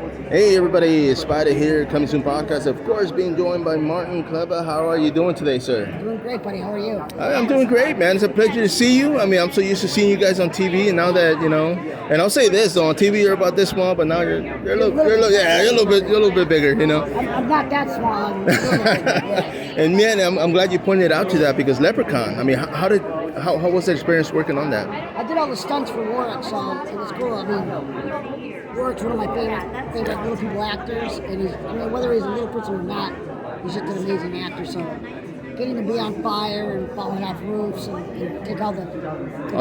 Hey everybody, it's sPidA here, coming soon podcast. Of course, being joined by Martin Klebba. How are you doing today, sir? Doing great, buddy. How are you? I'm doing great, man. It's a pleasure to see you. I mean, I'm so used to seeing you guys on TV, and now that and I'll say this though, on TV you're about this small, but now you're a little bit bigger, I'm not that small. And man, I'm glad you pointed out to that because Leprechaun. I mean, how was the experience working on that? I did all the stunts for Warwick, so it was cool. I mean, Warwick's one of my favorite little people actors, and whether he's a little person or not, he's just an amazing actor. So getting to be on fire and falling off roofs and take all the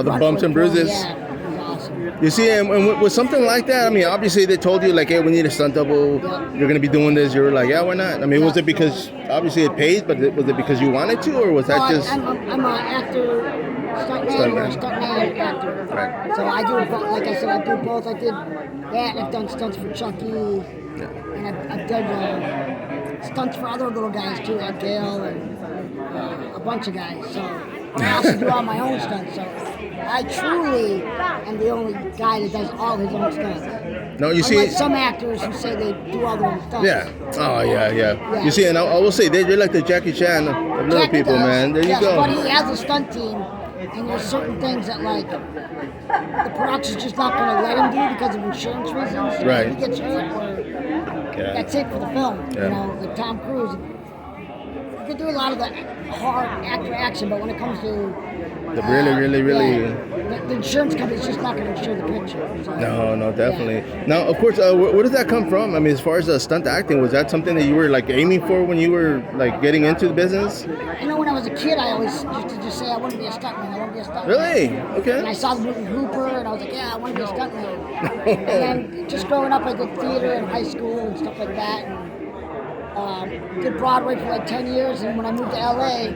bumps and bruises. Yeah, it was awesome. You see, and with something like that, I mean, obviously they told you like, hey, we need a stunt double. You're going to be doing this. You were like, yeah, why not? I mean, was it because obviously it pays, but was it because you wanted to, or was that just? I'm an actor. Stuntman actor. Right. So I do, like I said, I do both. I did that, and I've done stunts for Chucky, and I've done stunts for other little guys too, like Gail and a bunch of guys. So I also do all my own stunts. So I truly am the only guy that does all his own stunts. No, you see, unlike some actors who say they do all their own stunts. Yeah. Oh, yeah. You see, and I will say they're like the Jackie Chan of little people, man. There you go. But he has a stunt team. And there's certain things that, like, the production's just not going to let him do because of insurance reasons. Right. If he gets hurt, that's it for the film. Like Tom Cruise. You can do a lot of the hard actor action, but when it comes to the insurance company's just not going to insure the picture. So, no, definitely. Yeah. Now, of course, where did that come from? I mean, as far as stunt acting, was that something that you were like aiming for when you were like getting into the business? When I was a kid, I always used to just say I want to be a stuntman. Really? Okay. And I saw the movie Hooper, and I was like, yeah, I want to be a stuntman. And then just growing up, I did theater in high school and stuff like that. And did Broadway for like 10 years, and when I moved to LA,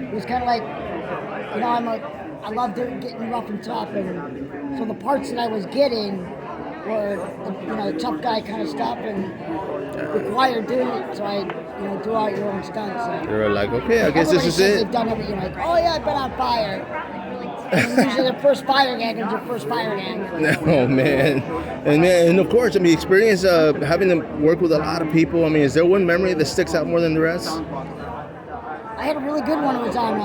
it was kind of like, I love getting rough and tough, and so the parts that I was getting were the tough guy kind of stuff and required doing it. So I do all your own stunts. So. They were like, okay, I guess this is it. They've done everything. Like, oh yeah, I've been on fire. And usually their first fire gag is your first fire gag. Oh man, and of course, I mean, experience having to work with a lot of people. I mean, is there one memory that sticks out more than the rest? I had a really good one. It was on.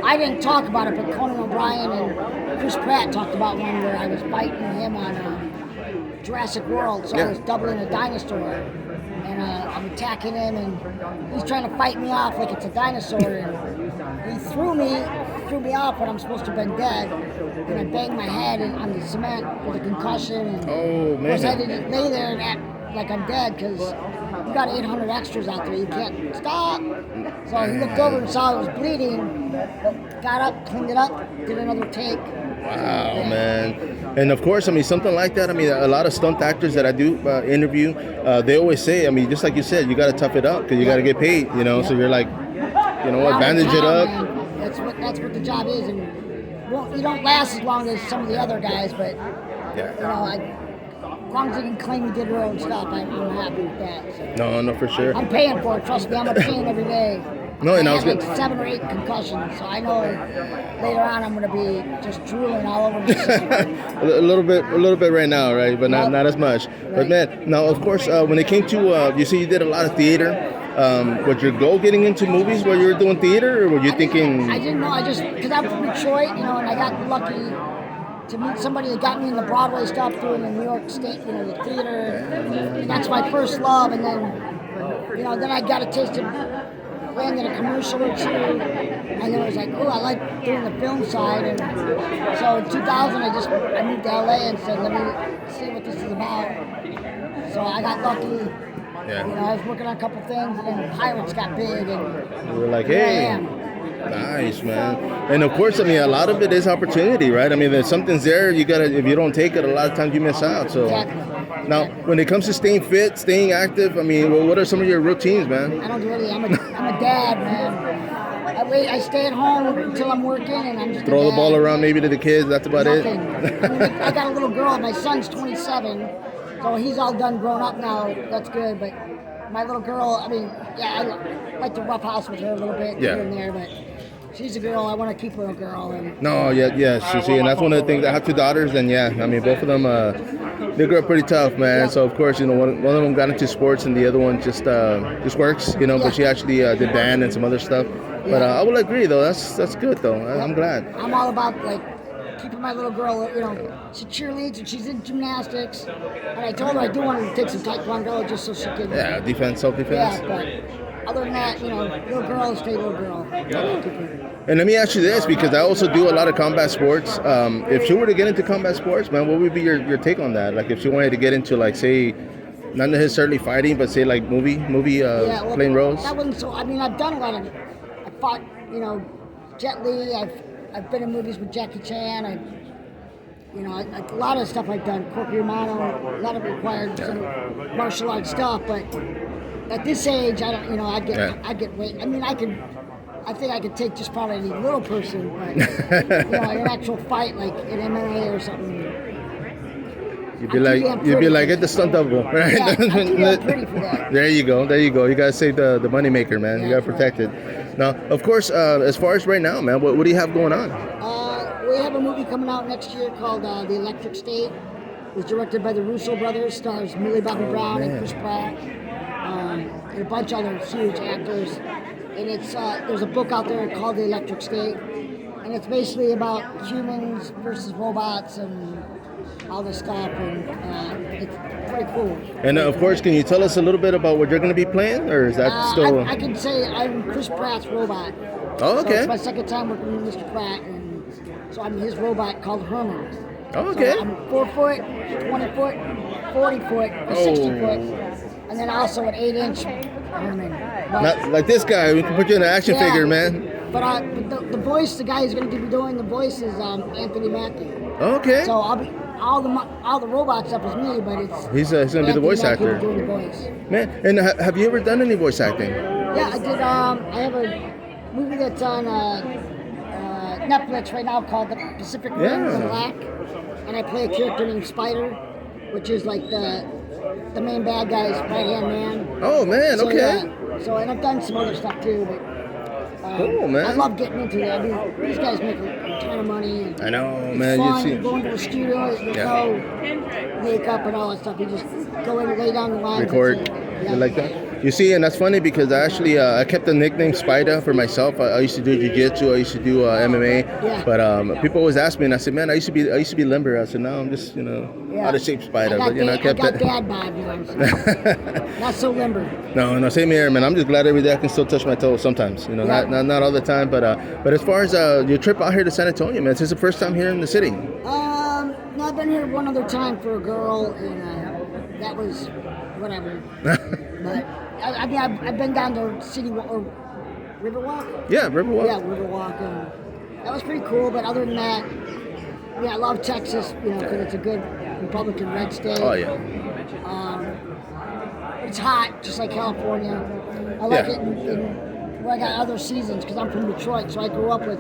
I didn't talk about it, but Conan O'Brien and Chris Pratt talked about one where I was fighting him on Jurassic World. So I was doubling a dinosaur, and I'm attacking him, and he's trying to fight me off like it's a dinosaur. And he threw me off when I'm supposed to have been dead, and I banged my head on the cement with a concussion. And oh man! Of course, I didn't lay there and act like I'm dead because you got 800 extras out there. You can't stop. So he looked over and saw I was bleeding, got up, cleaned it up, did another take. Wow, man. And of course, I mean, something like that, I mean, a lot of stunt actors that I do interview, they always say, I mean, just like you said, you got to tough it up because you got to get paid, so you're like, bandage it up. Man. That's what the job is. And you don't last as long as some of the other guys, but, as long as you can claim you did your own stuff, I'm happy with that. So. No, for sure. I'm paying for it. Trust me, I'm a pain every day. No, and I was like 7 or 8 concussions, so I know later on I'm going to be just drooling all over myself. a little bit right now, right? But not as much. Right. But man, now of course, when it came to, you see, you did a lot of theater. Was your goal getting into movies while you were doing theater, or were you thinking? I didn't know. Because I'm from Detroit, and I got lucky to meet somebody that got me in the Broadway stuff doing the New York State, the theater. That's my first love, and then, then I got a taste of landing a commercial or two, and then it was like, oh, I like doing the film side. And so in 2000, I moved to LA and said, let me see what this is about. So I got lucky. Yeah. I was working on a couple things, and then Pirates got big, and we were like, hey. Nice, man. And of course, I mean, a lot of it is opportunity, right? I mean, if something's there, you gotta. If you don't take it, a lot of times you miss out. So exactly. Now, when it comes to staying fit, staying active, I mean, what are some of your routines, man? I don't do anything. I'm a dad, man. I stay at home until I'm working, and I'm just throw the ball around maybe to the kids. That's about Nothing. it. I got a little girl. My son's 27, so he's all done grown up now. That's good, but. My little girl, I mean, I like to roughhouse with her a little bit here and there, but she's a girl. I want to keep her a girl. And no, yes. You see, and that's one of the things. I have 2 daughters, and I mean, both of them. They grew up pretty tough, man. Yeah. So of course, one of them got into sports, and the other one just works, But she actually did band and some other stuff. But I will agree, though. That's good, though. I'm glad. I'm all about keeping my little girl. She cheerleads and she's in gymnastics. And I told her I do want her to take some taekwondo just so she can. Yeah, self-defense. Yeah, but other than that, little girl, stay little girl. And let me ask you this, because I also do a lot of combat sports. If she were to get into combat sports, man, what would be your take on that? Like, if she wanted to get into, like, say, not necessarily fighting, but say like movie playing roles. That wasn't so. I mean, I've done a lot of. I fought, Jet Li. I've been in movies with Jackie Chan. A lot of stuff I've done. Corky Romano. A lot of required martial arts stuff. But at this age, I don't. I get weight. I mean, I think I could take just probably any little person, but an actual fight like an MMA or something. You'd be like, get the stunt double, right? Yeah, I'm pretty for that. There you go. You gotta save the money maker, man. You gotta protect it. Now, of course, as far as right now, man, what do you have going on? We have a movie coming out next year called The Electric State. It's directed by the Russo brothers. Stars Millie Bobby Brown and Chris Pratt, and a bunch of other huge actors. And it's there's a book out there called The Electric State, and it's basically about humans versus robots and all this stuff, and it's pretty cool. And of course, can you tell us a little bit about what you're going to be playing, or is that still? I can say I'm Chris Pratt's robot. Oh, okay. So it's my second time working with Mr. Pratt, and so I'm his robot called Herman. Oh, okay. So I'm 4 foot, 20 foot, 40 foot, or 60 foot, and then also an 8-inch Herman. Not like this guy. We can put you in an action figure, man. But the voice, the guy who's going to be doing the voice is Anthony Mackie. Okay. So I'll be all the robot stuff is me, but it's he's going to be the voice actor. Doing the voice. Man, and have you ever done any voice acting? Yeah, I did. I have a movie that's on Netflix right now called The Pacific Rim in Black, and I play a character named sPidA, which is like the main bad guy's right-hand man. Oh man, so, okay. So and I've done some other stuff too, but. Cool, man. I love getting into that. I mean, these guys make a ton of money. And I know, it's man. fun. You You go into a studio, there's no makeup and all that stuff. You just go in and lay down the line. Record. You like that? You see, and that's funny because I kept the nickname sPidA for myself. I used to do jiu-jitsu. I used to do MMA. Yeah. But people always ask me, and I said, man, I used to be limber. I said, no, I'm just out of shape sPidA. But I kept I got dad bod, not so limber. No, same here, man. I'm just glad every day I can still touch my toes sometimes. Not all the time. But as far as your trip out here to San Antonio, man, this is the first time here in the city. No, I've been here one other time for a girl, and that was whatever. But I mean, I've been down to City or Riverwalk. Yeah, Riverwalk. Yeah, Riverwalk, and that was pretty cool. But other than that, I love Texas, because it's a good Republican red state. Oh yeah. It's hot, just like California. I like it I got other seasons because I'm from Detroit, so I grew up with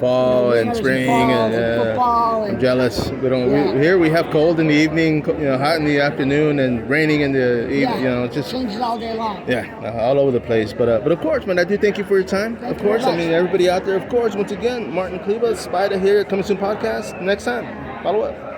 fall and spring and football. I'm jealous. Here we have cold in the evening, hot in the afternoon, and raining in the evening. It just changes all day long. Yeah, all over the place. But of course, man, I do thank you for your time. Thank of course, you I mean everybody out there. Of course, once again, Martin Klebba, sPidA here, Coming Soon podcast. Next time, follow up.